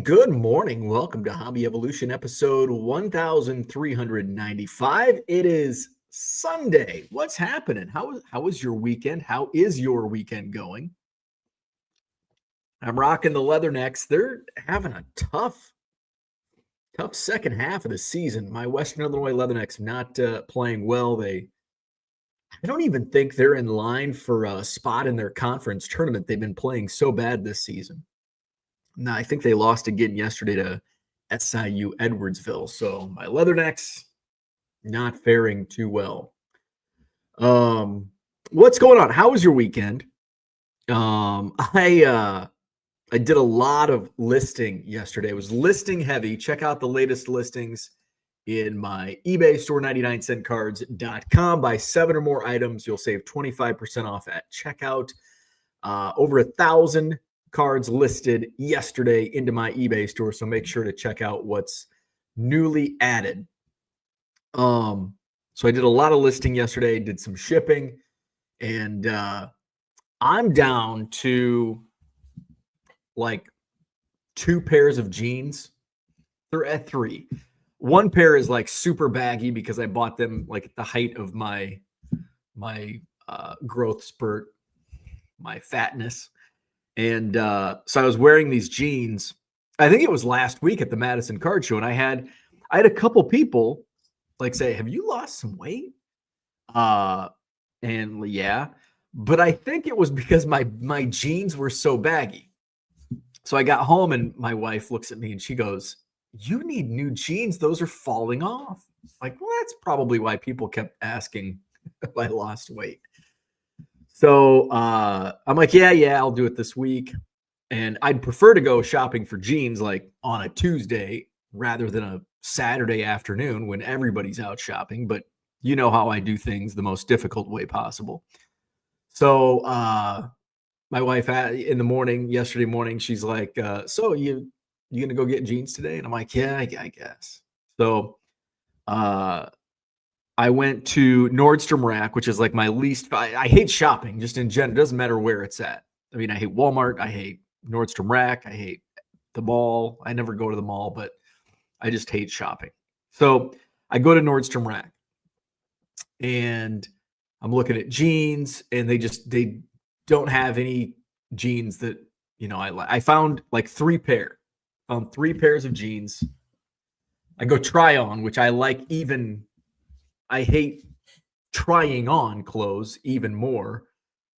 good morning. Welcome to Hobby Evolution episode 1395. It is Sunday. What's happening? How was your weekend? How is your weekend going? I'm rocking the Leathernecks. They're having a tough second half of the season. My Western Illinois Leathernecks not playing well. I don't even think they're in line for a spot in their conference tournament. They've been playing so bad this season. No, I think they lost again yesterday to SIU Edwardsville. So my Leathernecks not faring too well. What's going on? How was your weekend? I did a lot of listing yesterday. It was listing heavy. Check out the latest listings in my eBay store, 99centcards.com. Buy 7 or more items. You'll save 25% off at checkout. Over 1,000 cards listed yesterday into my eBay store, so make sure to check out what's newly added. So I did a lot of listing yesterday, did some shipping, and I'm down to like 2 pairs of jeans. They're at 3. One pair is like super baggy because I bought them like at the height of my growth spurt, my fatness. And so I was wearing these jeans. I think it was last week at the Madison Card Show, and I had a couple people like say, "Have you lost some weight?" And yeah, but I think it was because my jeans were so baggy. So I got home, and my wife looks at me and she goes, "You need new jeans. Those are falling off." Like, well, that's probably why people kept asking if I lost weight. So I'm like, yeah, I'll do it this week. And I'd prefer to go shopping for jeans like on a Tuesday rather than a Saturday afternoon when everybody's out shopping. But you know how I do things the most difficult way possible. So my wife in the morning, yesterday morning, she's like, so you going to go get jeans today? And I'm like, yeah, I guess. So I went to Nordstrom Rack, which is like my least. I hate shopping just in general. It doesn't matter where it's at. I mean, I hate Walmart. I hate Nordstrom Rack. I hate the mall. I never go to the mall, but I just hate shopping. So I go to Nordstrom Rack, and I'm looking at jeans, and they don't have any jeans that I like. I found like 3 pairs. Found 3 pairs of jeans. I go try on, which I like even. I hate trying on clothes even more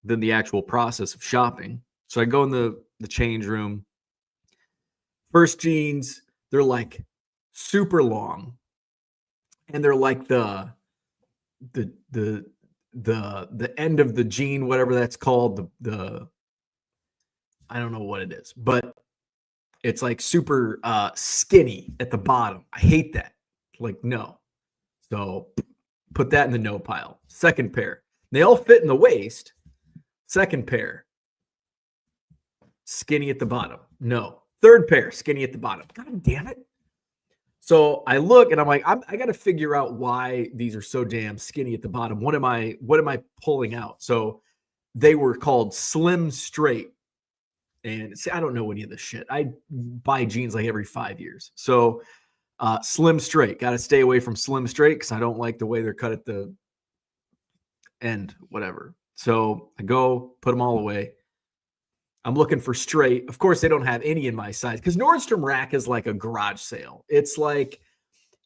than the actual process of shopping. So I go in the change room. First jeans, they're like super long, and they're like the end of the jean, whatever that's called. The I don't know what it is, but it's like super skinny at the bottom. I hate that. Like, no. So put that in the no pile. Second pair. They all fit in the waist. Second pair. Skinny at the bottom. No. Third pair. Skinny at the bottom. God damn it. So I look and I'm like, I got to figure out why these are so damn skinny at the bottom. What am I pulling out? So they were called Slim Straight. And see, I don't know any of this shit. I buy jeans like every 5 years. So Slim Straight. Got to stay away from Slim Straight because I don't like the way they're cut at the end, whatever. So I go, put them all away. I'm looking for straight. Of course, they don't have any in my size because Nordstrom Rack is like a garage sale. It's like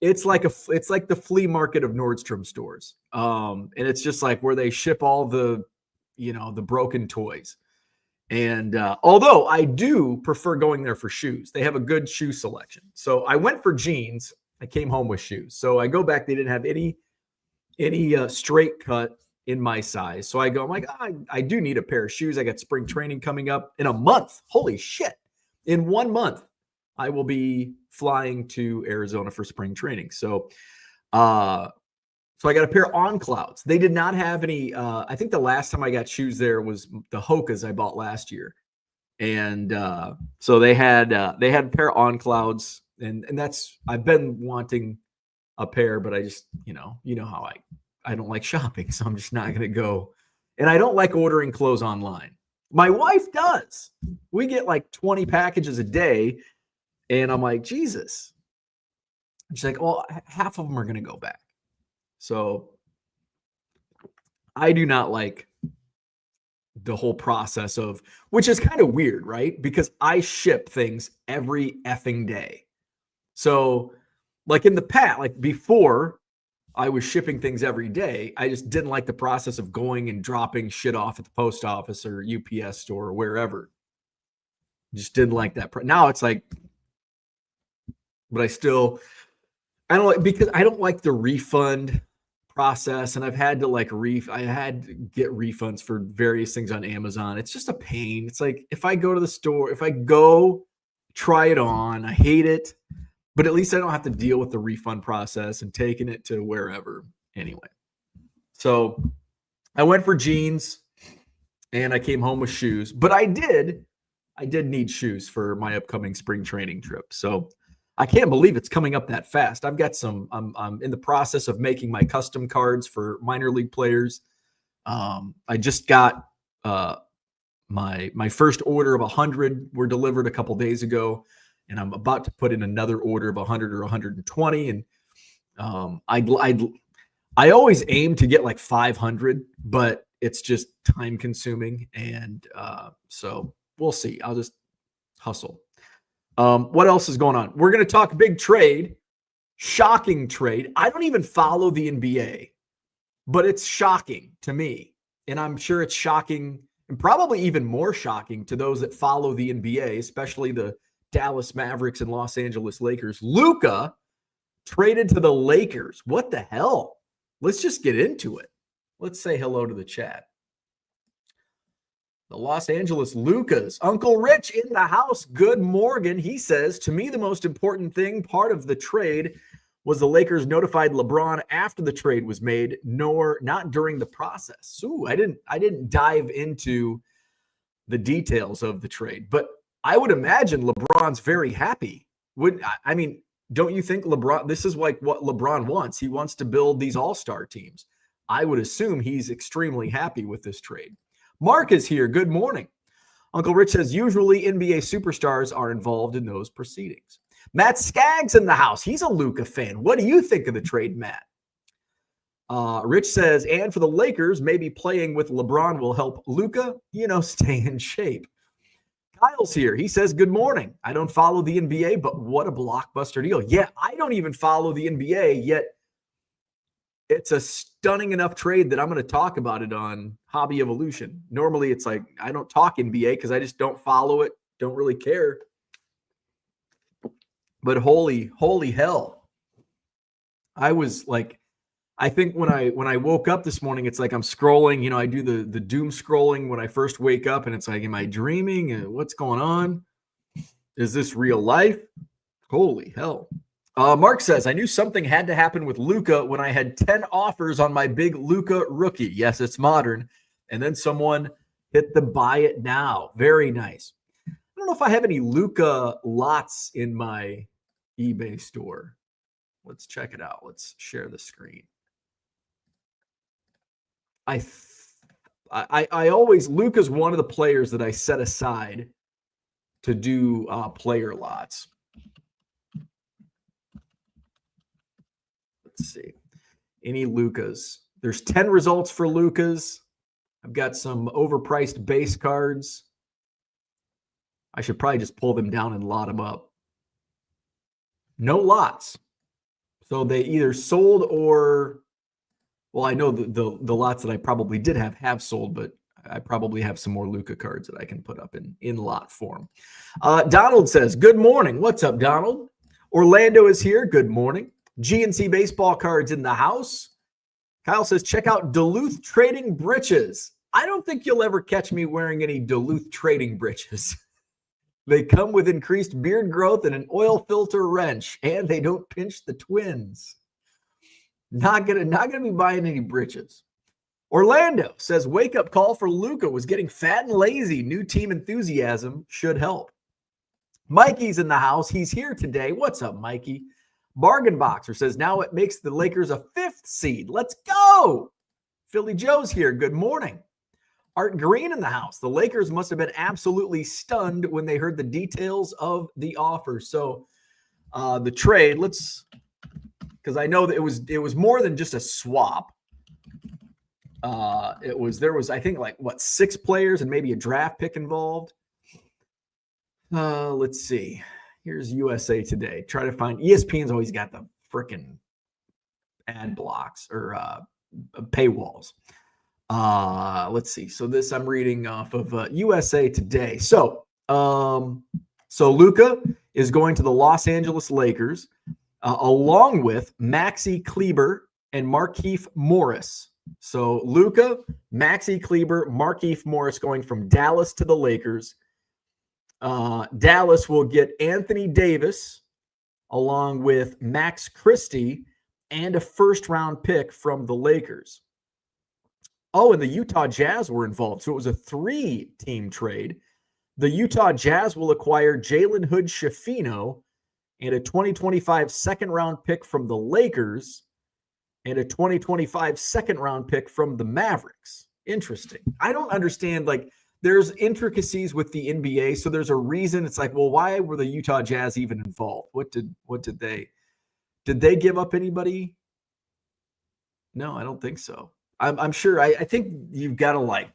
the flea market of Nordstrom stores. And it's just like where they ship all the broken toys. And although I do prefer going there for shoes, they have a good shoe selection. So I went for jeans. I came home with shoes. So I go back. They didn't have any straight cut in my size. So I go, I'm like, I do need a pair of shoes. I got spring training coming up in a month. Holy shit. In 1 month, I will be flying to Arizona for spring training. So I got a pair of On Clouds. They did not have any. I think the last time I got shoes there was the Hokas I bought last year, and so they had a pair of On Clouds, and that's I've been wanting a pair, but I just how I don't like shopping, so I'm just not going to go, and I don't like ordering clothes online. My wife does. We get like 20 packages a day, And I'm like, Jesus. She's like, well, half of them are going to go back. So I do not like the whole process of, which is kind of weird, right? Because I ship things every effing day. So like in the past, like before I was shipping things every day, I just didn't like the process of going and dropping shit off at the post office or UPS store or wherever. Just didn't like that. Now it's like, but I don't like, because I don't like the refund process, and I've had to I had to get refunds for various things on Amazon. It's just a pain. It's like if I go to the store, if I go try it on, I hate it, but at least I don't have to deal with the refund process and taking it to wherever anyway. So I went for jeans and I came home with shoes, but I did need shoes for my upcoming spring training trip. So I can't believe it's coming up that fast. I've got I'm in the process of making my custom cards for minor league players. I just got my first order of 100 were delivered a couple days ago, and I'm about to put in another order of 100 or 120. And I always aim to get like 500, but it's just time consuming. And so we'll see. I'll just hustle. What else is going on? We're going to talk big trade, shocking trade. I don't even follow the NBA, but it's shocking to me. And I'm sure it's shocking and probably even more shocking to those that follow the NBA, especially the Dallas Mavericks and Los Angeles Lakers. Luka traded to the Lakers. What the hell? Let's just get into it. Let's say hello to the chat. The Los Angeles Lukas. Uncle Rich in the house. Good morning. He says, to me, the most important thing, part of the trade, was the Lakers notified LeBron after the trade was made, nor not during the process. Ooh, I didn't dive into the details of the trade, but I would imagine LeBron's very happy. Don't you think LeBron, this is like what LeBron wants. He wants to build these all-star teams. I would assume he's extremely happy with this trade. Mark is here. Good morning. Uncle Rich says, usually NBA superstars are involved in those proceedings. Matt Skaggs in the house. He's a Luka fan. What do you think of the trade, Matt? Rich says, and for the Lakers, maybe playing with LeBron will help Luka, stay in shape. Kyle's here. He says, good morning. I don't follow the NBA, but what a blockbuster deal. Yeah, I don't even follow the NBA, yet it's a stunning enough trade that I'm going to talk about it on Hobby Evolution. Normally, it's like I don't talk NBA because I just don't follow it, don't really care. But holy hell. I was like, I think when I woke up this morning, it's like I'm scrolling, I do the doom scrolling when I first wake up, and it's like, am I dreaming? What's going on? Is this real life? Holy hell. Mark says, I knew something had to happen with Luka when I had 10 offers on my big Luka rookie. Yes, it's modern. And then someone hit the buy it now. Very nice. I don't know if I have any Luka lots in my eBay store. Let's check it out. Let's share the screen. I always, Luka's one of the players that I set aside to do player lots. Let's see. Any Lukas. There's 10 results for Lukas. I've got some overpriced base cards. I should probably just pull them down and lot them up. No lots. So they either sold or, well, I know the lots that I probably did have sold, but I probably have some more Luka cards that I can put up in lot form. Donald says, good morning. What's up, Donald? Orlando is here. Good morning. GNC baseball cards in the house. Kyle says, check out Duluth Trading Breeches. I don't think you'll ever catch me wearing any Duluth Trading Breeches. They come with increased beard growth and an oil filter wrench, and they don't pinch the twins. Not gonna be buying any breeches. Orlando says, wake up call for Luka was getting fat and lazy. New team enthusiasm should help. Mikey's in the house. He's here today. What's up, Mikey? Bargain Boxer says, now it makes the Lakers a 5th seed. Let's go. Philly Joe's here. Good morning. Art Green in the house. The Lakers must have been absolutely stunned when they heard the details of the offer. So the trade, because I know that it was more than just a swap. There was I think 6 players and maybe a draft pick involved. Let's see. Here's USA Today. Try to find ESPN's always got the freaking ad blocks or paywalls. Let's see. So this I'm reading off of USA Today. So Luka is going to the Los Angeles Lakers along with Maxi Kleber and Markieff Morris. So Luka, Maxi Kleber, Markieff Morris going from Dallas to the Lakers. Dallas will get Anthony Davis along with Max Christie and a first-round pick from the Lakers. Oh, and the Utah Jazz were involved. So it was a 3-team trade. The Utah Jazz will acquire Jalen Hood-Schifino and a 2025 second-round pick from the Lakers and a 2025 second-round pick from the Mavericks. Interesting. I don't understand, there's intricacies with the NBA, so there's a reason. It's well, why were the Utah Jazz even involved? What did they give up anybody? No, I don't think so. I'm sure. I think you've got to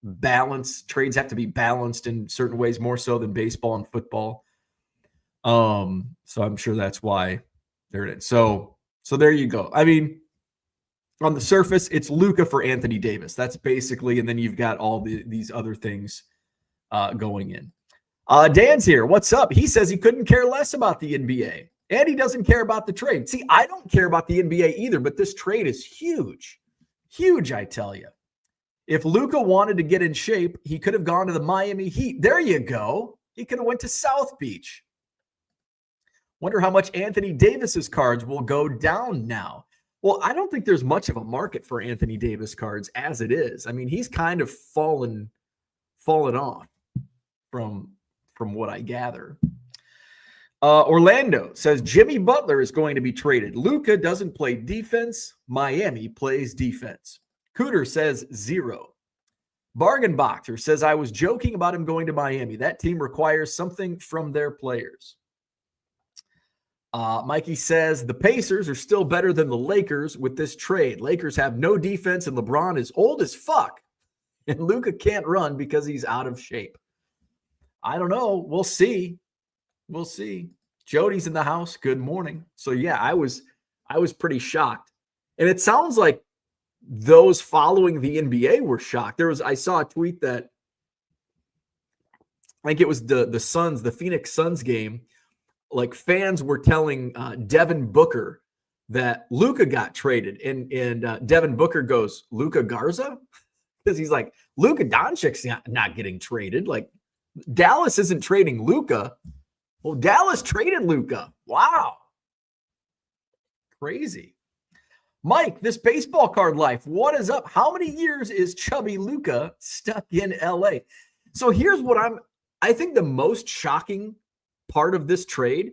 balance. Trades have to be balanced in certain ways, more so than baseball and football. So I'm sure that's why they're in it. So there you go. I mean, on the surface, it's Luka for Anthony Davis. That's basically, and then you've got all these other things going in. Dan's here. What's up? He says he couldn't care less about the NBA, and he doesn't care about the trade. See, I don't care about the NBA either, but this trade is huge. Huge, I tell you. If Luka wanted to get in shape, he could have gone to the Miami Heat. There you go. He could have went to South Beach. Wonder how much Anthony Davis's cards will go down now. Well, I don't think there's much of a market for Anthony Davis cards as it is. I mean, he's kind of fallen off from what I gather. Orlando says Jimmy Butler is going to be traded. Luka doesn't play defense. Miami plays defense. Cooter says 0. Bargain Boxer says, I was joking about him going to Miami. That team requires something from their players. Mikey says the Pacers are still better than the Lakers with this trade. Lakers have no defense and LeBron is old as fuck. And Luka can't run because he's out of shape. I don't know. We'll see. We'll see. Jody's in the house. Good morning. So yeah, I was pretty shocked. And it sounds like those following the NBA were shocked. I saw a tweet that it was the Suns, the Phoenix Suns game. Fans were telling Devin Booker that Luka got traded. And Devin Booker goes, Luka Garza? Because he's like, Luka Doncic's not getting traded. Dallas isn't trading Luka. Well, Dallas traded Luka. Wow. Crazy. Mike, this baseball card life, what is up? How many years is chubby Luka stuck in LA? So here's what I think the most shocking part of this trade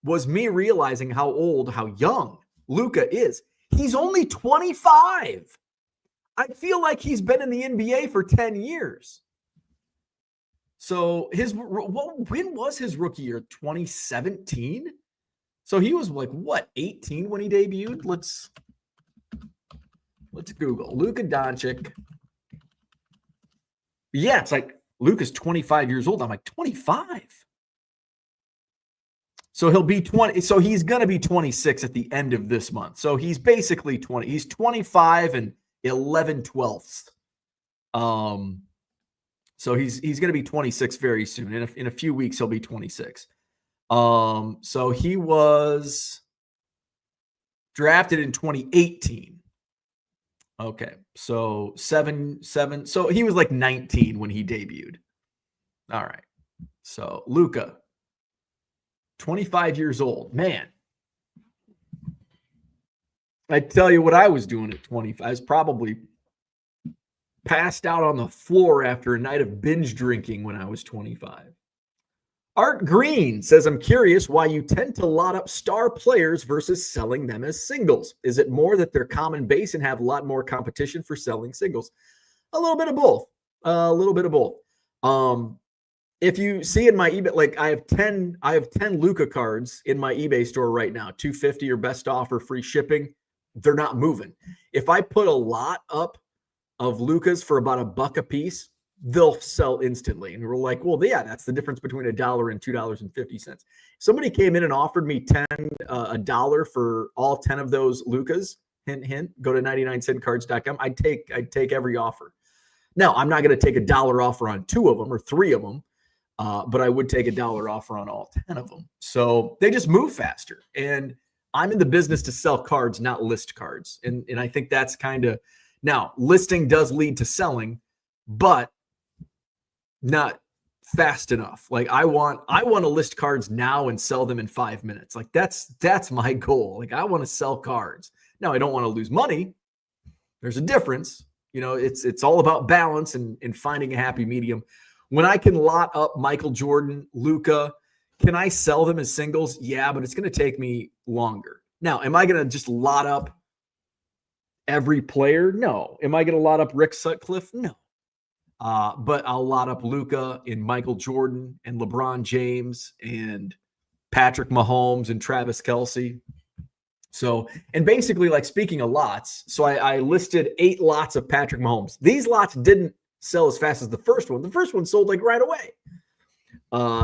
was me realizing how young Luka is. He's only 25. I feel like he's been in the NBA for 10 years. So when was his rookie year? 2017? So he was 18 when he debuted? Let's Google. Luka Doncic. Yeah, it's Luka's 25 years old. I'm 25. So he'll be 20. So he's going to be 26 at the end of this month. So he's basically 20. He's 25 and 11/12. So he's going to be 26 very soon. In a few weeks, he'll be 26. So he was drafted in 2018. Okay. So seven. So he was 19 when he debuted. All right. So Luka, 25 years old, man. I tell you what I was doing at 25. I was probably passed out on the floor after a night of binge drinking when I was 25. Art Green says, I'm curious why you tend to lot up star players versus selling them as singles. Is it more that they're common base and have a lot more competition for selling singles? A little bit of both. A little bit of both. If you see in my eBay, like I have 10 Luka cards in my eBay store right now, 250 or best offer, free shipping. They're not moving. If I put a lot up of Lukas for about $1 a piece, they'll sell instantly. And we're like, well, yeah, that's the difference between $1 and $2.50. Somebody came in and offered me $1 for all 10 of those Lukas. Hint, hint. Go to 99centcards.com. I'd take every offer. Now, I'm not going to take $1 offer on 2 of them or 3 of them, but I would take $1 offer on all 10 of them. So they just move faster. And I'm in the business to sell cards, not list cards. And I think that's kind of, now listing does lead to selling, but not fast enough. Like I want to list cards now and sell them in 5 minutes. Like that's my goal. Like I want to sell cards. Now I don't want to lose money. There's a difference. You know, it's all about balance and finding a happy medium. When I can lot up Michael Jordan, Luka, can I sell them as singles? Yeah, but it's going to take me longer. Now, am I going to just lot up every player? No. Am I going to lot up Rick Sutcliffe? No. But I'll lot up Luka and Michael Jordan and LeBron James and Patrick Mahomes and Travis Kelce. So, and basically, like speaking of lots, so I listed 8 lots of Patrick Mahomes. These lots didn't sell as fast as the first one. The first one sold like right away.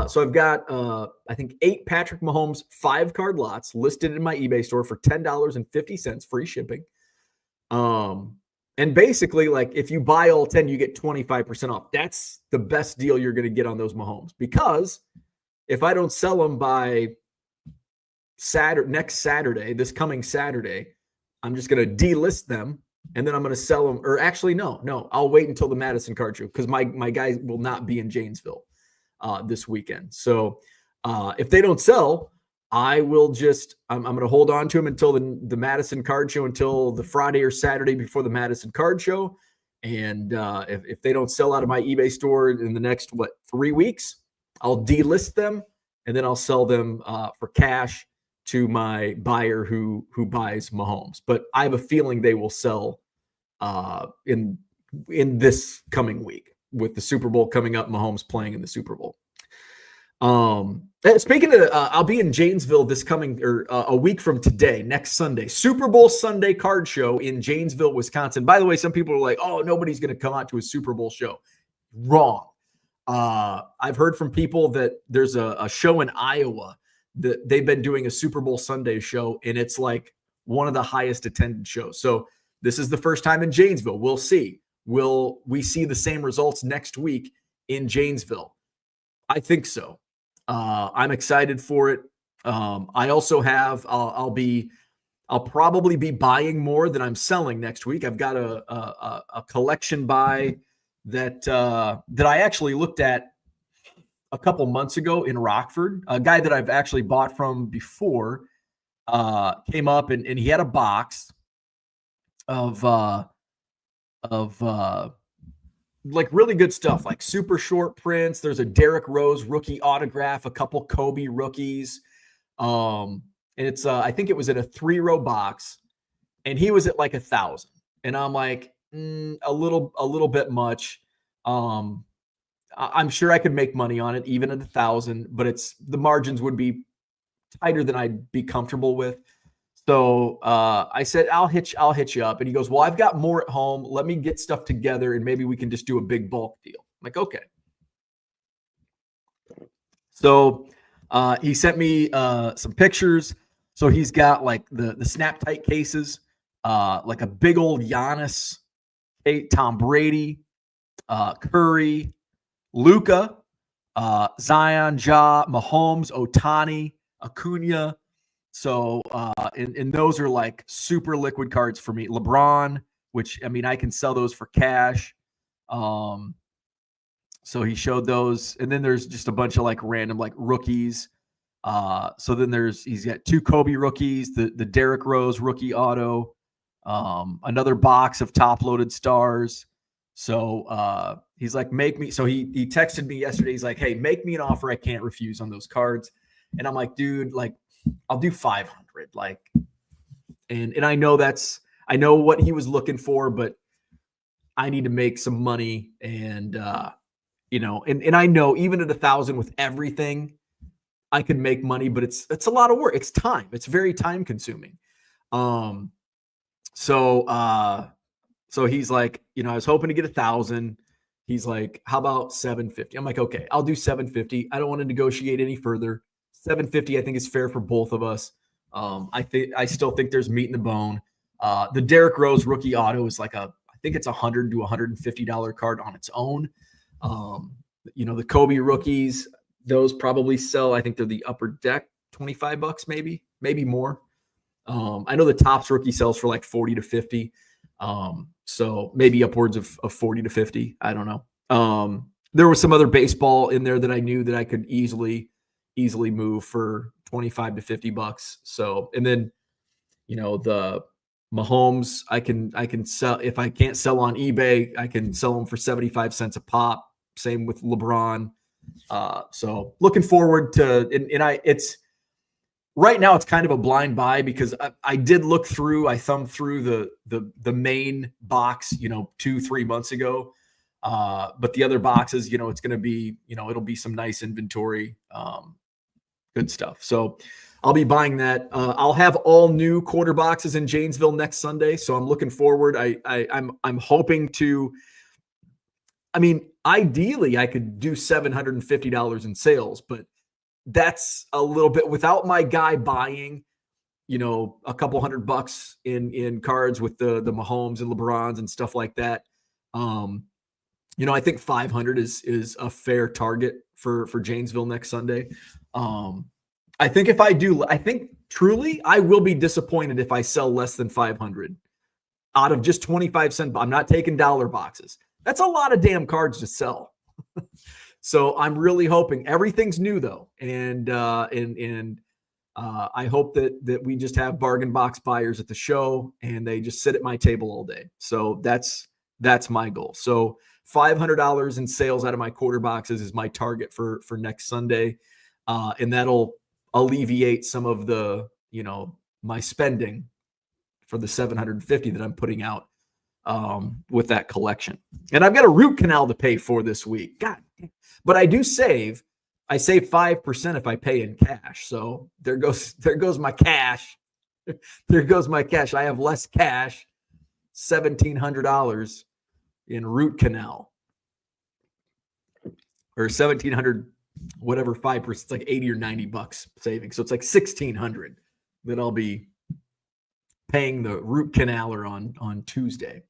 So I've got, I think 8 Patrick Mahomes 5-card lots listed in my eBay store for $10.50 free shipping. And basically, like if you buy all 10, you get 25% off. That's the best deal you're going to get on those Mahomes, because if I don't sell them by next Saturday, this coming Saturday, I'm just going to delist them and then I'm going to sell them. Or actually, no, I'll wait until the Madison Card Show because my guy will not be in Janesville this weekend. So if they don't sell, I will just, I'm going to hold on to them until the Madison Card Show, until the Friday or Saturday before the Madison Card Show. And if they don't sell out of my eBay store in the next, 3 weeks, I'll delist them and then I'll sell them for cash to my buyer who buys Mahomes. But I have a feeling they will sell in this coming week with the Super Bowl coming up, Mahomes playing in the Super Bowl. Speaking of, I'll be in Janesville this coming, or a week from today, next Sunday, Super Bowl Sunday card show in Janesville, Wisconsin. By the way, some people are like, oh, nobody's going to come out to a Super Bowl show. Wrong. I've heard from people that there's a show in Iowa that they've been doing a Super Bowl Sunday show, and it's like one of the highest attended shows. So this is the first time in Janesville. We'll see. Will we see the same results next week in Janesville? I think so. I'm excited for it. I also have, I'll probably be buying more than I'm selling next week. I've got a collection buy that I actually looked at a couple months ago in Rockford. A guy that I've actually bought from before came up and he had a box of like really good stuff, like super short prints. There's a Derrick Rose rookie autograph, a couple Kobe rookies. And it's I think it was in a 3-row box, and he was at like 1,000. And I'm like, a little bit much. I'm sure I could make money on it even at 1,000, but the margins would be tighter than I'd be comfortable with. So I said, I'll hit you up. And he goes, well, I've got more at home. Let me get stuff together and maybe we can just do a big bulk deal. I'm like, okay. So he sent me some pictures. So he's got like the snap tight cases, like a big old Giannis, Tom Brady, Curry, Luka, Zion, Ja, Mahomes, Ohtani, Acuna. So, and those are like super liquid cards for me. LeBron, which, I mean, I can sell those for cash. So he showed those. And then there's just a bunch of like random like rookies. So then he's got 2 Kobe rookies, the Derrick Rose rookie auto, another box of top loaded stars. So he's like, so he texted me yesterday. He's like, hey, make me an offer I can't refuse on those cards. And I'm like, dude, like, I'll do 500. Like, and I know I know what he was looking for, but I need to make some money, and you know, and I know even at 1,000 with everything, I could make money, but it's a lot of work. It's time. It's very time consuming. Um, so so he's like, you know, I was hoping to get 1,000. He's like, how about 750? I'm like, okay, I'll do 750. I don't want to negotiate any further. 750, I think is fair for both of us. I still think there's meat in the bone. The Derrick Rose rookie auto is like I think it's $100 to $150 card on its own. You know, the Kobe rookies, those probably sell. I think they're the upper deck, $25, maybe more. I know the Topps rookie sells for like 40 to 50. So maybe upwards of 40 to 50. I don't know. There was some other baseball in there that I knew that I could easily move for 25 to $50. So, and then, you know, the Mahomes, I can sell. If I can't sell on eBay, I can sell them for 75 cents a pop. Same with LeBron. So looking forward to, it's right now it's kind of a blind buy because I did look through, I thumbed through the main box, you know, 2-3 months ago. But the other boxes, you know, it's going to be, you know, it'll be some nice inventory, good stuff. So I'll be buying that. I'll have all new quarter boxes in Janesville next Sunday. So I'm looking forward. I'm hoping to, I mean, ideally I could do $750 in sales, but that's a little bit without my guy buying, you know, a couple $100 in cards with the Mahomes and LeBrons and stuff like that. You know, I think 500 is a fair target for Janesville next Sunday. I think if I do, I think truly I will be disappointed if I sell less than 500 out of just 25 cent. I'm not taking dollar boxes. That's a lot of damn cards to sell. So I'm really hoping everything's new though. And I hope that we just have bargain box buyers at the show and they just sit at my table all day. So that's my goal. So $500 in sales out of my quarter boxes is my target for next Sunday. And that'll alleviate some of the, you know, my spending for the 750 that I'm putting out with that collection. And I've got a root canal to pay for this week. God, but I do save. I save 5% if I pay in cash. So there goes my cash. There goes my cash. I have less cash, $1,700 in root canal, or 1,700, whatever 5%. It's like $80 or $90 saving. So it's like 1,600 that I'll be paying the root canaler on Tuesday.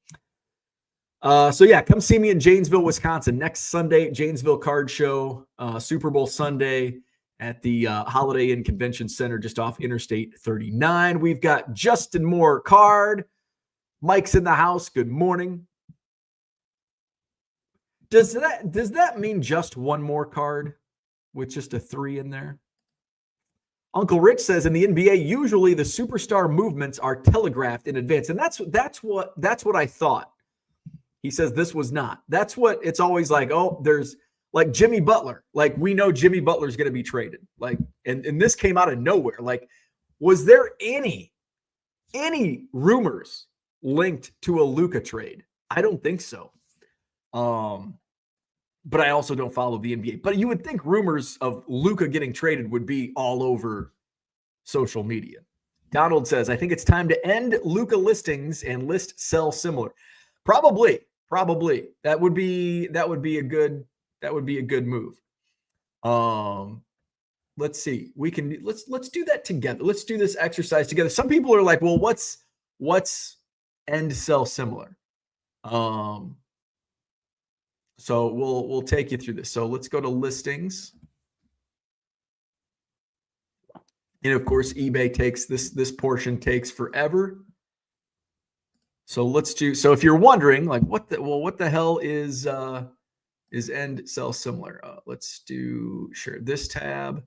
So yeah, come see me in Janesville, Wisconsin next Sunday, Janesville Card Show, Super Bowl Sunday at the Holiday Inn Convention Center just off Interstate 39. We've got Justin Moore card. Mike's in the house. Good morning. Does that mean just one more card with just a 3 in there? Uncle Rich says in the NBA, usually the superstar movements are telegraphed in advance. And that's what I thought. He says this was not. That's what it's always like. Oh, there's like Jimmy Butler. Like we know Jimmy Butler's going to be traded. Like, and this came out of nowhere. Like, was there any rumors linked to a Luka trade? I don't think so. But I also don't follow the NBA. But you would think rumors of Luka getting traded would be all over social media. Donald says, I think it's time to end Luka listings and list sell similar. Probably. That would be a good move. Let's see. Let's do that together. Let's do this exercise together. Some people are like, well, what's end sell similar? So we'll take you through this. So let's go to listings. And of course, eBay takes this portion takes forever. So let's do. So if you're wondering, like, what the hell is end sell similar? Let's do share this tab.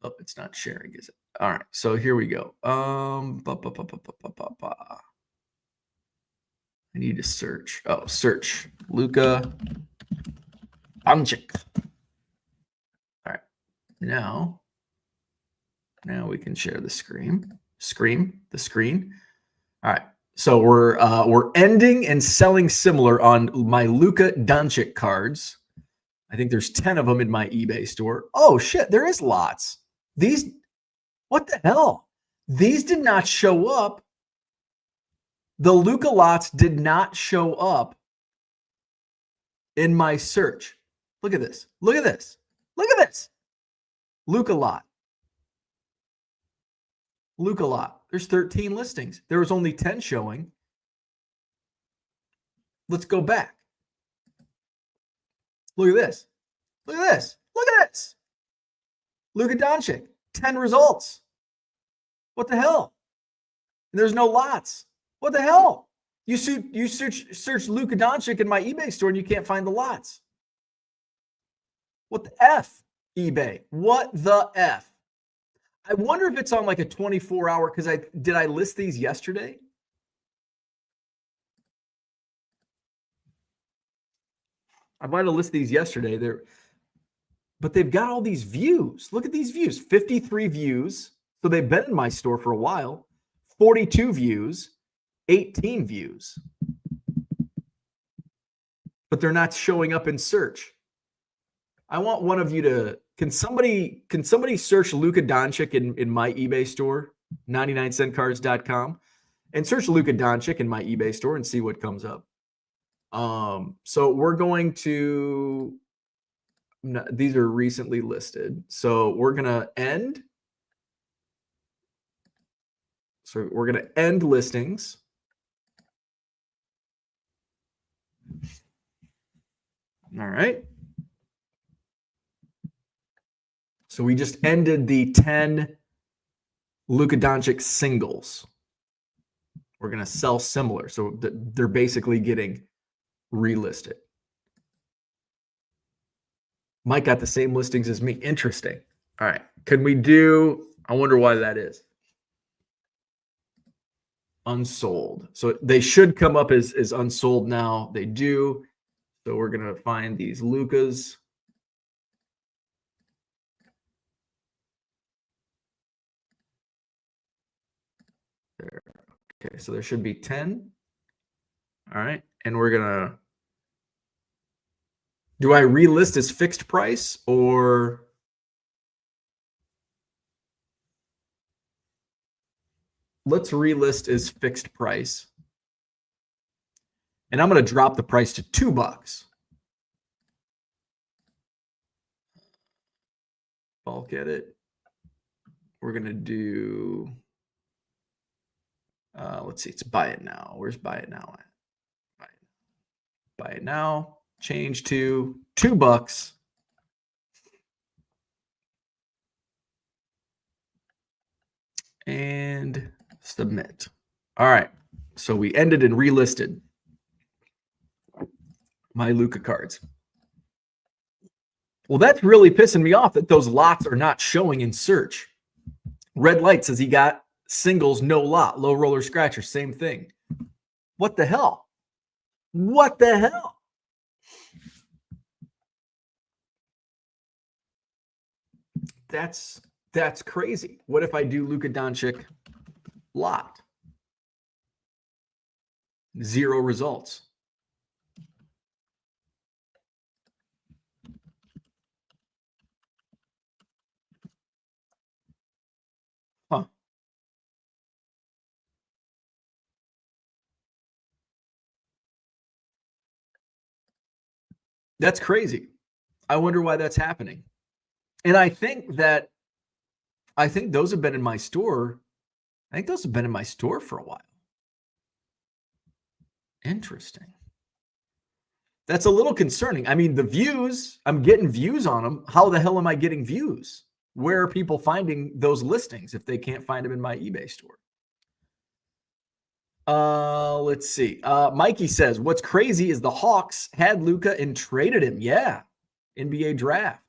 Oh, it's not sharing, is it? All right. So here we go. I need to search. Oh, search Luka Doncic. All right. Now we can share the screen. All right. So we're ending and selling similar on my Luka Doncic cards. I think there's 10 of them in my eBay store. Oh shit, there is lots. These, what the hell? These did not show up. The Luka lots did not show up in my search. Look at this. Look at this. Look at this. Luka lot. Luka lot. There's 13 listings. There was only 10 showing. Let's go back. Look at this. Look at this. Look at this. Luka Doncic. 10 results. What the hell? There's no lots. What the hell? You search Luka Doncic in my eBay store and you can't find the lots. What the F, eBay? What the F? I wonder if it's on like a 24-hour, because did I list these yesterday? I might have listed these yesterday. But they've got all these views. Look at these views. 53 views. So they've been in my store for a while. 42 views. 18 views. But they're not showing up in search. I want one of you to, can somebody search Luka Doncic in my eBay store, 99centcards.com, and search Luka Doncic in my eBay store and see what comes up. So we're going to, these are recently listed. So we're going to end. So we're going to end listings. All right. So we just ended the 10 Luka Doncic singles. We're going to sell similar. So they're basically getting relisted. Mike got the same listings as me. Interesting. All right. Can we do, I wonder why that is. Unsold. So they should come up as unsold now. They do. So we're going to find these Lukas. There. Okay, so there should be 10. All right. And we're going to, do I relist as fixed price or let's relist as fixed price. And I'm going to drop the price to $2. Bulk edit. We're going to do, let's see, it's buy it now. Where's buy it now at? Buy it now. Change to $2. And submit. All right. So we ended and relisted my Luka cards. Well, that's really pissing me off that those lots are not showing in search. Red light says he got singles, no lot. Low roller scratcher, same thing. What the hell? What the hell? That's crazy. What if I do Luka Doncic lot? 0 results. Huh. That's crazy. I wonder why that's happening. And I think those have been in my store. I think those have been in my store for a while. Interesting. That's a little concerning. I mean, the views, I'm getting views on them. How the hell am I getting views? Where are people finding those listings if they can't find them in my eBay store? Let's see. Mikey says, what's crazy is the Hawks had Luka and traded him. Yeah. NBA draft.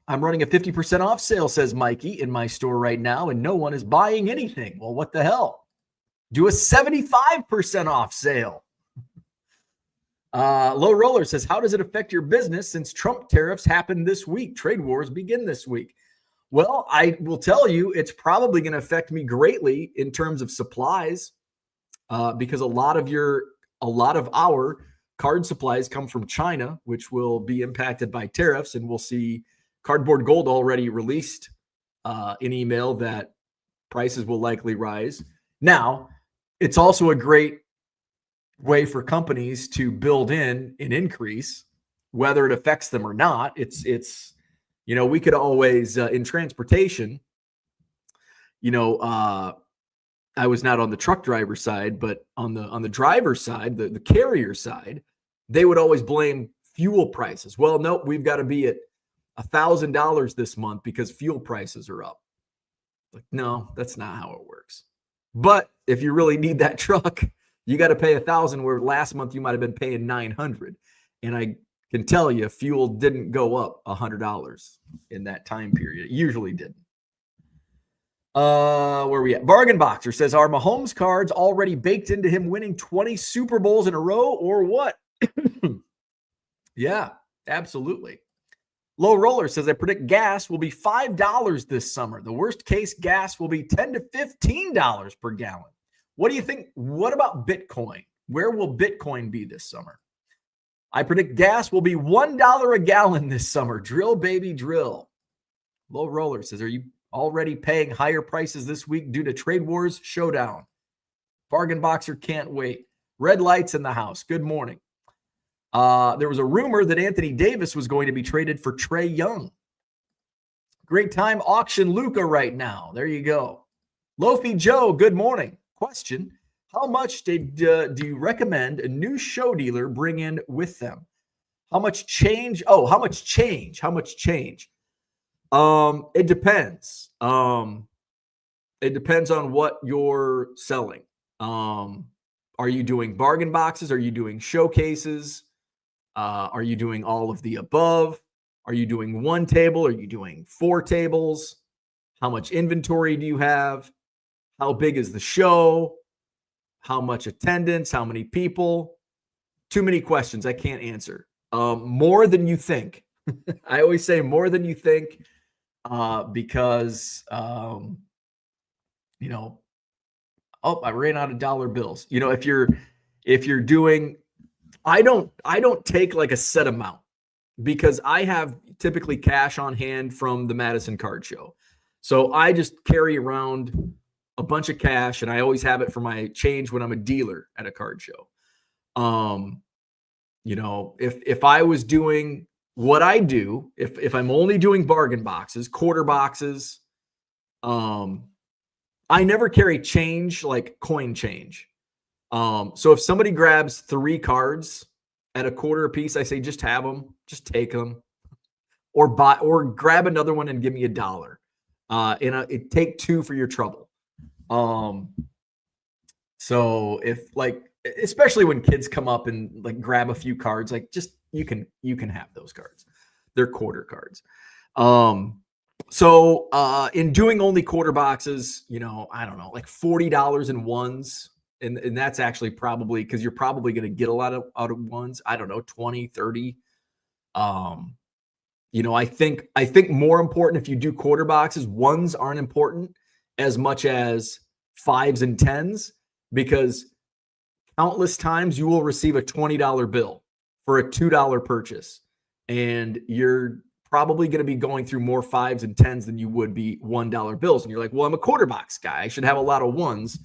I'm running a 50% off sale, says Mikey, in my store right now, and no one is buying anything. Well, what the hell? Do a 75% off sale. Low Roller says, how does it affect your business since Trump tariffs happen this week? Trade wars begin this week. Well, I will tell you, it's probably going to affect me greatly in terms of supplies. because a lot of our card supplies come from China, which will be impacted by tariffs, and we'll see Cardboard Gold already released an email that prices will likely rise. Now, it's also a great way for companies to build in an increase, whether it affects them or not. It's we could always in transportation, I was not on the truck driver side, but on the driver's side, the carrier side, they would always blame fuel prices. Well, nope, we've got to be at $1,000 this month because fuel prices are up. Like, no, that's not how it works. But if you really need that truck, you got to pay $1,000, where last month you might have been paying $900. And I can tell you, fuel didn't go up $100 in that time period. It usually didn't. Where are we at? Bargain Boxer says, are Mahomes cards already baked into him winning 20 Super Bowls in a row or what? Yeah, absolutely. Low Roller says, I predict gas will be $5 this summer. The worst case gas will be $10 to $15 per gallon. What do you think? What about Bitcoin? Where will Bitcoin be this summer? I predict gas will be $1 a gallon this summer. Drill, baby, drill. Low Roller says, are you already paying higher prices this week due to trade wars showdown? Bargain Boxer can't wait. Red lights in the house. Good morning. There was a rumor that Anthony Davis was going to be traded for Trae Young. Great time auction Luka right now. There you go. Lofi Joe, good morning. Question, how much do you recommend a new show dealer bring in with them? How much change? Oh, how much change? How much change? It depends. It depends on what you're selling. Are you doing bargain boxes? Are you doing showcases? Are you doing all of the above? Are you doing one table? Are you doing 4 tables? How much inventory do you have? How big is the show? How much attendance? How many people? Too many questions I can't answer. More than you think. I always say more than you think, because I ran out of dollar bills. If you're doing, I don't take like a set amount, because I have typically cash on hand from the Madison Card Show. So I just carry around a bunch of cash, and I always have it for my change when I'm a dealer at a card show. If I was doing what I do, if I'm only doing bargain boxes, quarter boxes, I never carry change, like coin change. So if somebody grabs 3 cards at a quarter a piece, I say, just have them, just take them, or grab another one and give me $1. And take 2 for your trouble. So if especially when kids come up and grab a few cards, you can have those cards. They're quarter cards. So in doing only quarter boxes, I don't know, like $40 in ones. And that's actually probably because you're probably going to get a lot out of ones. I don't know, 20, 30. I think more important if you do quarter boxes, ones aren't important as much as 5s and 10s, because countless times you will receive a $20 bill for a $2 purchase, and you're probably going to be going through more 5s and 10s than you would be $1 bills. And you're like, well, I'm a quarter box guy, I should have a lot of ones,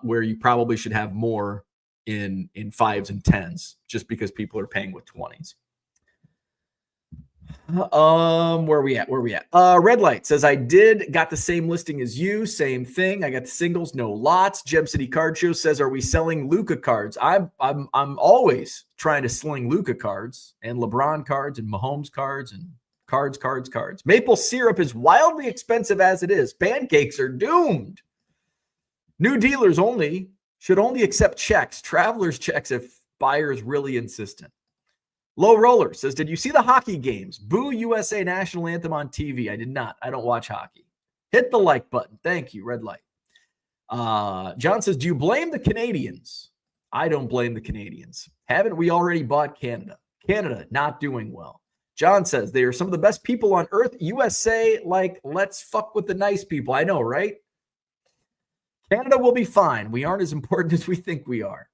where you probably should have more in 5s and 10s, just because people are paying with 20s. Where are we at? Red Light says, I got the same listing as you. Same thing. I got the singles, no lots. Gem City Card Show says, are we selling Luka cards? I'm always trying to sling Luka cards and LeBron cards and Mahomes cards and cards. Maple syrup is wildly expensive as it is. Pancakes are doomed. New dealers should only accept checks, traveler's checks, if buyer is really insistent. Low Roller says, did you see the hockey games? Boo USA national anthem on TV. I did not. I don't watch hockey. Hit the like button. Thank you, Red Light. John says, do you blame the Canadians? I don't blame the Canadians. Haven't we already bought Canada? Canada not doing well. John says, they are some of the best people on earth. USA, let's fuck with the nice people. I know, right? Canada will be fine. We aren't as important as we think we are.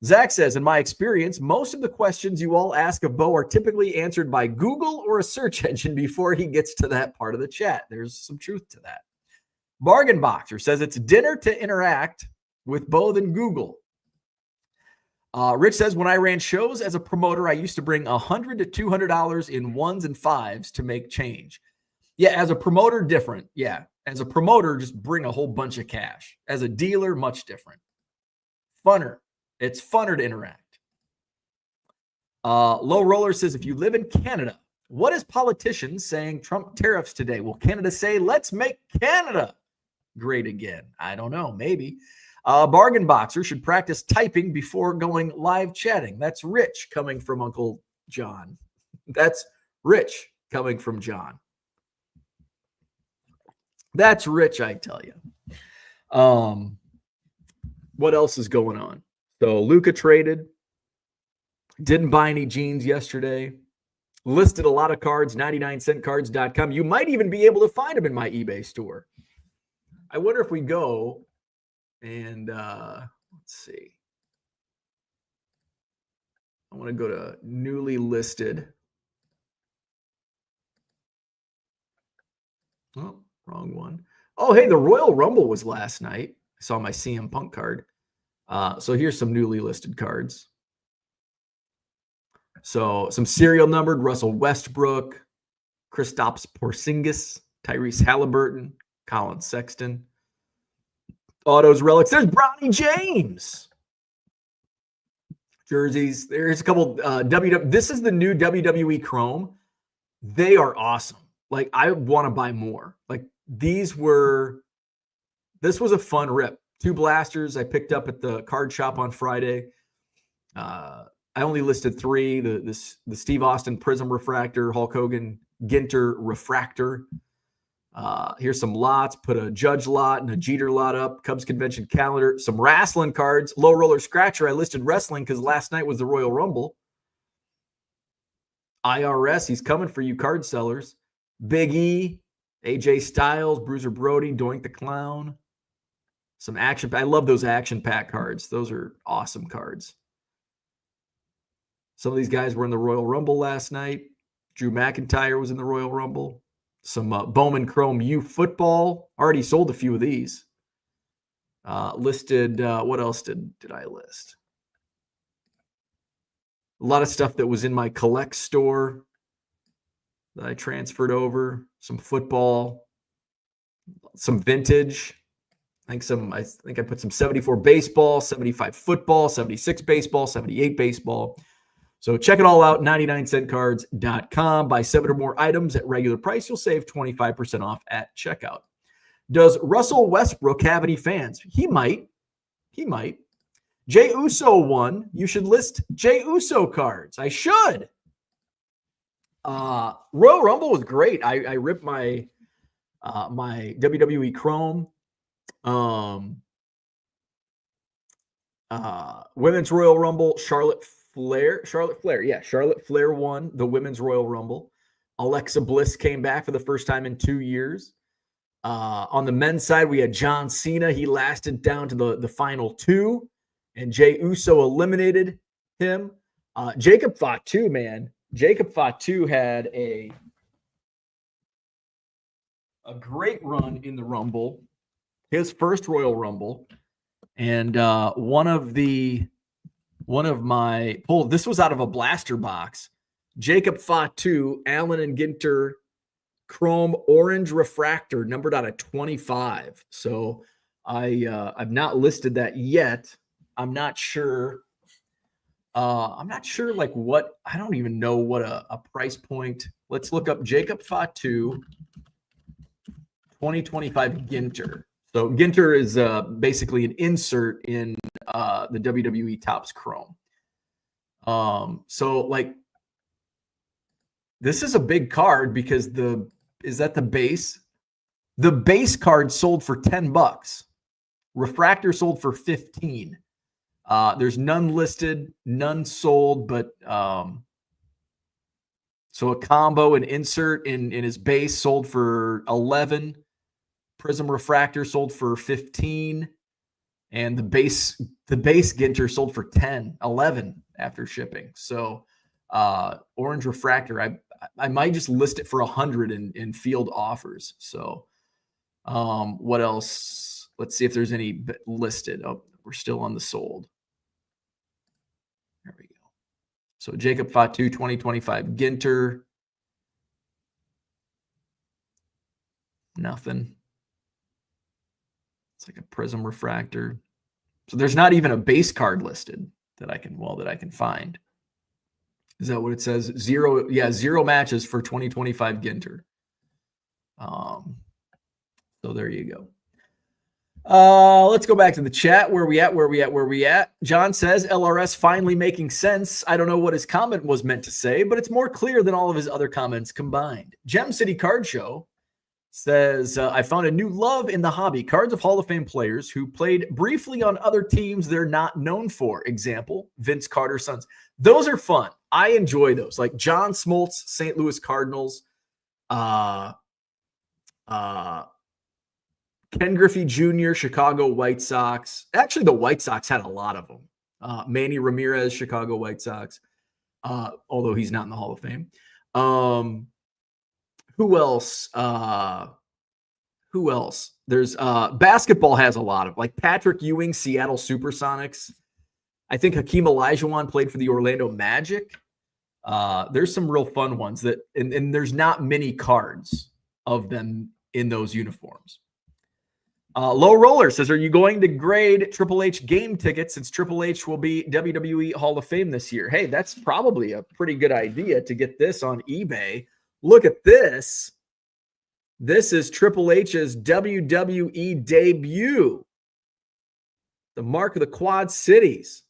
Zach says, in my experience, most of the questions you all ask of Bo are typically answered by Google or a search engine before he gets to that part of the chat. There's some truth to that. Bargain Boxer says it's dinner to interact with Bo than Google. Rich says, when I ran shows as a promoter, I used to bring $100 to $200 in ones and fives to make change. Yeah, as a promoter, different. Yeah, as a promoter, just bring a whole bunch of cash. As a dealer, much different. Funner. It's funner to interact. Low Roller says, if you live in Canada, what is politicians saying Trump tariffs today? Will Canada say, let's make Canada great again? I don't know. Maybe. Bargain Boxer should practice typing before going live chatting. That's Rich coming from Uncle John. That's Rich coming from John. That's Rich, I tell you. What else is going on? So Luka traded, didn't buy any jeans yesterday, listed a lot of cards, 99centcards.com. You might even be able to find them in my eBay store. I wonder if we go and let's see. I want to go to newly listed. Oh, wrong one. Oh, hey, the Royal Rumble was last night. I saw my CM Punk card. So here's some newly listed cards. So some serial numbered Russell Westbrook, Kristaps Porzingis, Tyrese Halliburton, Colin Sexton. Autos, relics. There's Bronny James. Jerseys. There's a couple. This is the new WWE Chrome. They are awesome. Like, I want to buy more. Like, this was a fun rip. 2 blasters I picked up at the card shop on Friday. I only listed 3. The Steve Austin Prism Refractor, Hulk Hogan Ginter Refractor. Here's some lots. Put a Judge lot and a Jeter lot up. Cubs Convention calendar. Some wrestling cards. Low Roller Scratcher. I listed wrestling because last night was the Royal Rumble. IRS, he's coming for you card sellers. Big E, AJ Styles, Bruiser Brody, Doink the Clown. Some action. I love those action pack cards. Those are awesome cards. Some of these guys were in the Royal Rumble last night. Drew McIntyre was in the Royal Rumble. Some Bowman Chrome U football. Already sold a few of these. Listed. What else did I list? A lot of stuff that was in my collect store that I transferred over. Some football. Some vintage. I think I put some 74 baseball, 75 football, 76 baseball, 78 baseball. So check it all out, 99centcards.com. Buy 7 or more items at regular price. You'll save 25% off at checkout. Does Russell Westbrook have any fans? He might. Jay Uso won. You should list Jay Uso cards. I should. Royal Rumble was great. I ripped my my WWE Chrome. Women's Royal Rumble, Charlotte Flair. Yeah, Charlotte Flair won the Women's Royal Rumble. Alexa Bliss came back for the first time in 2 years. On the men's side, we had John Cena. He lasted down to the final 2, and Jey Uso eliminated him. Jacob Fatu, man. Jacob Fatu had a great run in the Rumble. His first Royal Rumble. And this was out of a blaster box. Jacob Fatu, Allen and Ginter Chrome Orange Refractor, numbered out of 25. So I've not listed that yet. I'm not sure like what, I don't even know what a price point. Let's look up Jacob Fatu 2025 Ginter. So Ginter is basically an insert in the WWE Topps Chrome. So like, this is a big card because is that the base? The base card sold for $10. Refractor sold for 15. There's none listed, none sold, but so a combo, an insert in his base sold for 11. Prism Refractor sold for 15. And the base Ginter sold for 10, 11 after shipping. So orange refractor, I might just list it for 100 in field offers. So what else? Let's see if there's any listed. Oh, we're still on the sold. There we go. So Jacob Fatu 2025 Ginter. Nothing. It's like a prism refractor. So there's not even a base card listed that I can find. Is that what it says? Zero. Yeah, 0 matches for 2025 Ginter. So there you go. Let's go back to the chat. Where we at? John says LRS finally making sense. I don't know what his comment was meant to say, but it's more clear than all of his other comments combined. Gem City Card Show says, I found a new love in the hobby. Cards of Hall of Fame players who played briefly on other teams they're not known for. Example, Vince Carter's sons. Those are fun. I enjoy those. Like John Smoltz, St. Louis Cardinals. Ken Griffey Jr., Chicago White Sox. Actually, the White Sox had a lot of them. Manny Ramirez, Chicago White Sox, although he's not in the Hall of Fame. Who else? There's basketball has a lot of, like Patrick Ewing, Seattle Supersonics. I think Hakeem Olajuwon played for the Orlando Magic. There's some real fun ones that, and there's not many cards of them in those uniforms. Low Roller says, are you going to grade Triple H game tickets since Triple H will be WWE Hall of Fame this year? Hey, that's probably a pretty good idea to get this on eBay. Look at this. This is Triple H's WWE debut. The Mark of the Quad Cities.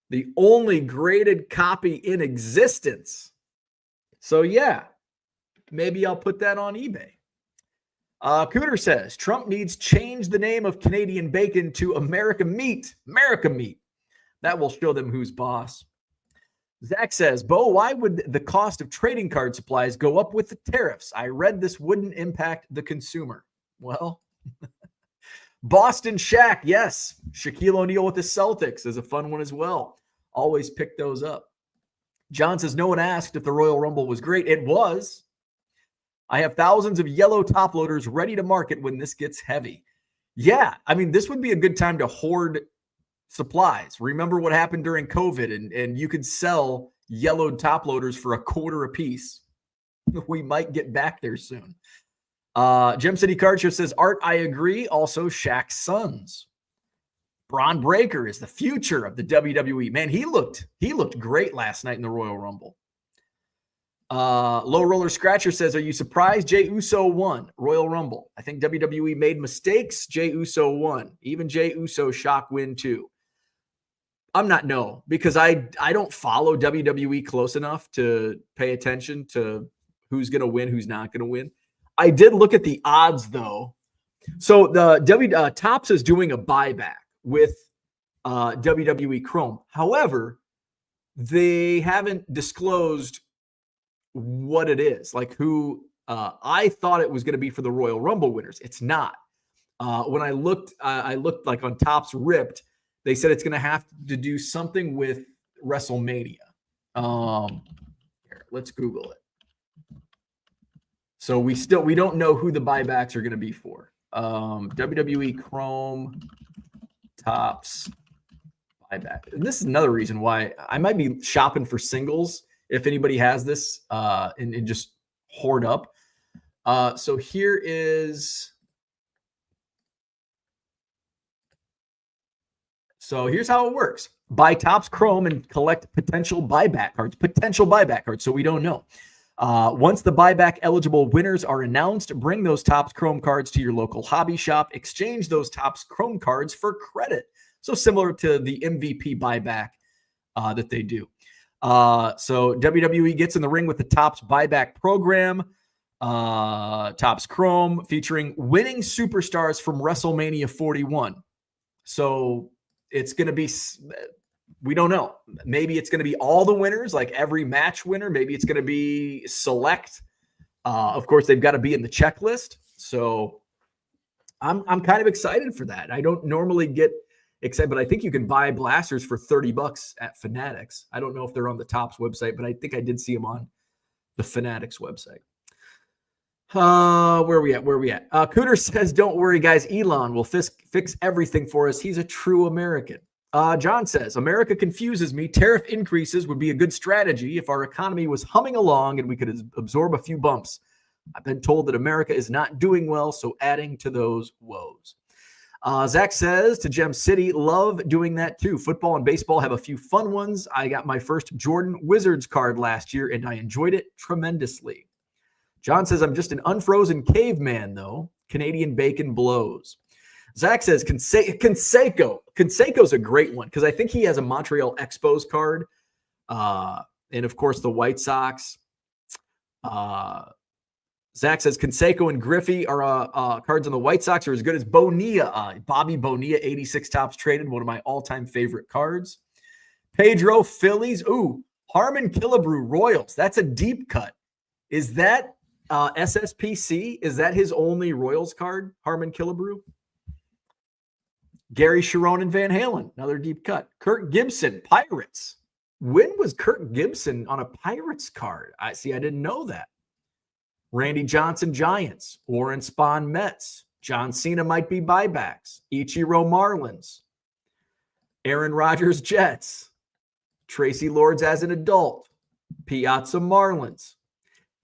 The only graded copy in existence. So yeah, maybe I'll put that on eBay. Cooter says, Trump needs change the name of Canadian bacon to America Meat. America Meat. That will show them who's boss. Zach says, Bo, why would the cost of trading card supplies go up with the tariffs? I read this wouldn't impact the consumer. Well, Boston Shaq, yes. Shaquille O'Neal with the Celtics is a fun one as well. Always pick those up. John says, no one asked if the Royal Rumble was great. It was. I have thousands of yellow top loaders ready to market when this gets heavy. Yeah, I mean, this would be a good time to hoard supplies. Remember what happened during COVID, and you could sell yellowed top loaders for $0.25 a piece. We might get back there soon. Gem City Card Show says, Art, I agree. Also, Shaq's sons. Braun Breaker is the future of the WWE. Man, he looked great last night in the Royal Rumble. Low Roller Scratcher says, are you surprised Jey Uso won Royal Rumble? I think WWE made mistakes. Jey Uso won. Even Jey Uso shock win too. I'm not, no, because I don't follow WWE close enough to pay attention to who's going to win, who's not going to win. I did look at the odds though. So the Topps is doing a buyback with WWE Chrome. However, they haven't disclosed what it is, like who I thought it was going to be for the Royal Rumble winners. It's not. When I looked like on Topps Ripped, they said it's going to have to do something with WrestleMania. Here, let's Google it. So we don't know who the buybacks are going to be for. WWE Chrome Topps buyback. And this is another reason why I might be shopping for singles. If anybody has this and just hoard up. So here is. So here's how it works. Buy Topps Chrome and collect potential buyback cards. So we don't know. Once the buyback eligible winners are announced, bring those Topps Chrome cards to your local hobby shop. Exchange those Topps Chrome cards for credit. So similar to the MVP buyback that they do. So WWE gets in the ring with the Topps buyback program. Topps Chrome featuring winning superstars from WrestleMania 41. So it's going to be, we don't know. Maybe it's going to be all the winners, like every match winner. Maybe it's going to be select. Of course, they've got to be in the checklist. So I'm kind of excited for that. I don't normally get except, but I think you can buy blasters for $30 at Fanatics. I don't know if they're on the Topps website, but I think I did see them on the Fanatics website. Where are we at? Cooter says, don't worry, guys. Elon will fix everything for us. He's a true American. John says, America confuses me. Tariff increases would be a good strategy if our economy was humming along and we could absorb a few bumps. I've been told that America is not doing well, so adding to those woes. Zach says, to Gem City, love doing that too. Football and baseball have a few fun ones. I got my first Jordan Wizards card last year, and I enjoyed it tremendously. John says, I'm just an unfrozen caveman, though. Canadian bacon blows. Zach says, Canseco. Canseco's a great one because I think he has a Montreal Expos card. And, of course, the White Sox. Zach says, Canseco and Griffey are cards on the White Sox are as good as Bonilla. Bobby Bonilla, 86 Topps traded, one of my all-time favorite cards. Pedro, Phillies. Ooh, Harmon Killebrew, Royals. That's a deep cut. Is that SSPC? Is that his only Royals card, Harmon Killebrew? Gary Sharon and Van Halen, another deep cut. Kirk Gibson, Pirates. When was Kirk Gibson on a Pirates card? I didn't know that. Randy Johnson, Giants. Warren Spahn, Mets. John Cena might be buybacks. Ichiro, Marlins. Aaron Rodgers, Jets. Tracy Lords as an adult. Piazza, Marlins.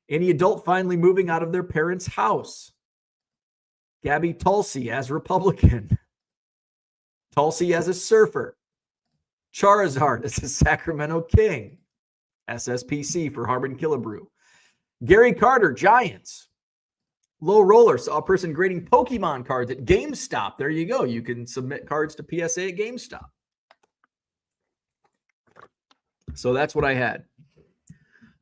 Any adult finally moving out of their parents' house. Gabby Tulsi as Republican. Tulsi as a surfer. Charizard as a Sacramento King. SSPC for Harmon Killebrew. Gary Carter, Giants. Low Roller, saw a person grading Pokemon cards at GameStop. There you go. You can submit cards to PSA at GameStop. So that's what I had.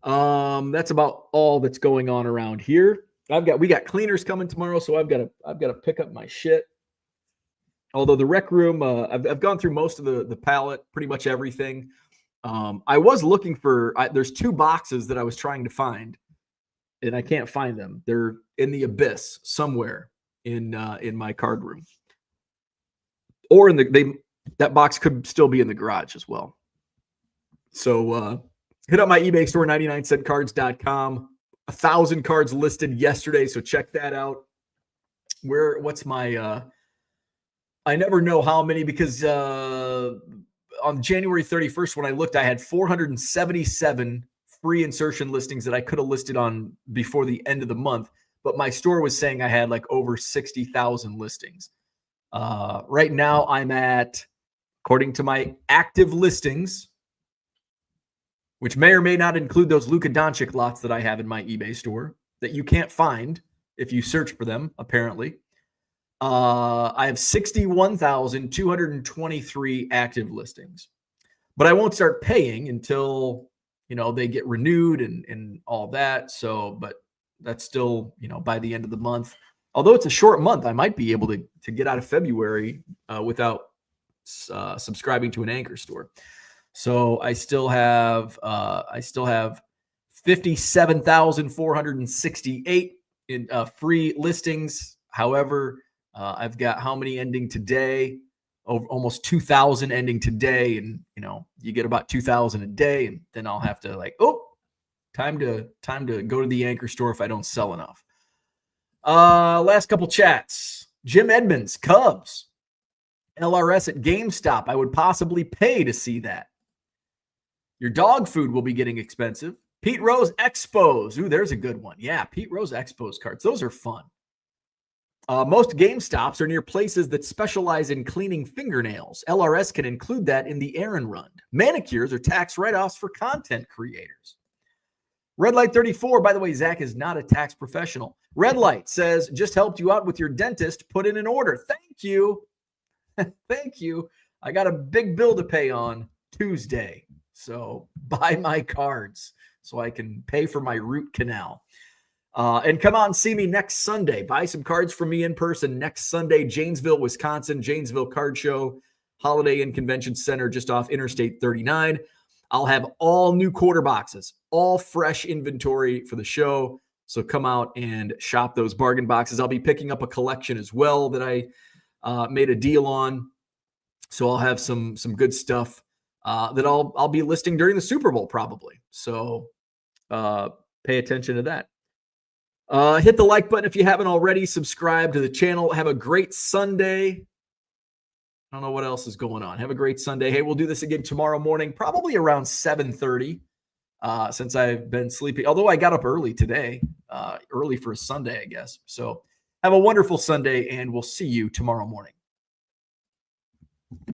That's about all that's going on around here. We got cleaners coming tomorrow, so I've got to pick up my shit. Although the rec room, I've gone through most of the palette, pretty much everything. I was looking for. There's 2 boxes that I was trying to find, and I can't find them. They're in the abyss somewhere in my card room, or that box could still be in the garage as well. So hit up my eBay store, 99centcards.com. 1,000 cards listed yesterday, so check that out. What's my I never know how many because on January 31st when I looked, I had 477 free insertion listings that I could have listed on before the end of the month, but my store was saying I had like over 60,000 listings. Right now I'm at, according to my active listings, which may or may not include those Luka Doncic lots that I have in my eBay store that you can't find if you search for them, apparently. I have 61,223 active listings, but I won't start paying until, they get renewed and all that. So, but that's still, by the end of the month, although it's a short month, I might be able to get out of February without subscribing to an anchor store. So I still have 57,468 in free listings. However, I've got how many ending today? Almost 2,000 ending today, and you get about 2,000 a day, and then I'll have to time to go to the anchor store if I don't sell enough. Last couple chats. Jim Edmonds, Cubs, LRS at GameStop. I would possibly pay to see that. Your dog food will be getting expensive. Pete Rose Expos. Ooh, there's a good one. Yeah, Pete Rose Expos cards. Those are fun. Most GameStops are near places that specialize in cleaning fingernails. LRS can include that in the errand run. Manicures are tax write-offs for content creators. Red Light 34, by the way, Zach is not a tax professional. Red Light says, just helped you out with your dentist. Put in an order. Thank you. Thank you. I got a big bill to pay on Tuesday. So buy my cards so I can pay for my root canal. And come on, see me next Sunday. Buy some cards from me in person next Sunday, Janesville, Wisconsin, Janesville Card Show, Holiday Inn Convention Center, just off Interstate 39. I'll have all new quarter boxes, all fresh inventory for the show. So come out and shop those bargain boxes. I'll be picking up a collection as well that I made a deal on. So I'll have some good stuff that I'll be listing during the Super Bowl probably. So pay attention to that. Hit the like button if you haven't already. Subscribe to the channel. Have a great Sunday. I don't know what else is going on. Have a great Sunday. Hey, we'll do this again tomorrow morning, probably around 7:30, since I've been sleeping. Although I got up early today, early for a Sunday, I guess. So have a wonderful Sunday, and we'll see you tomorrow morning.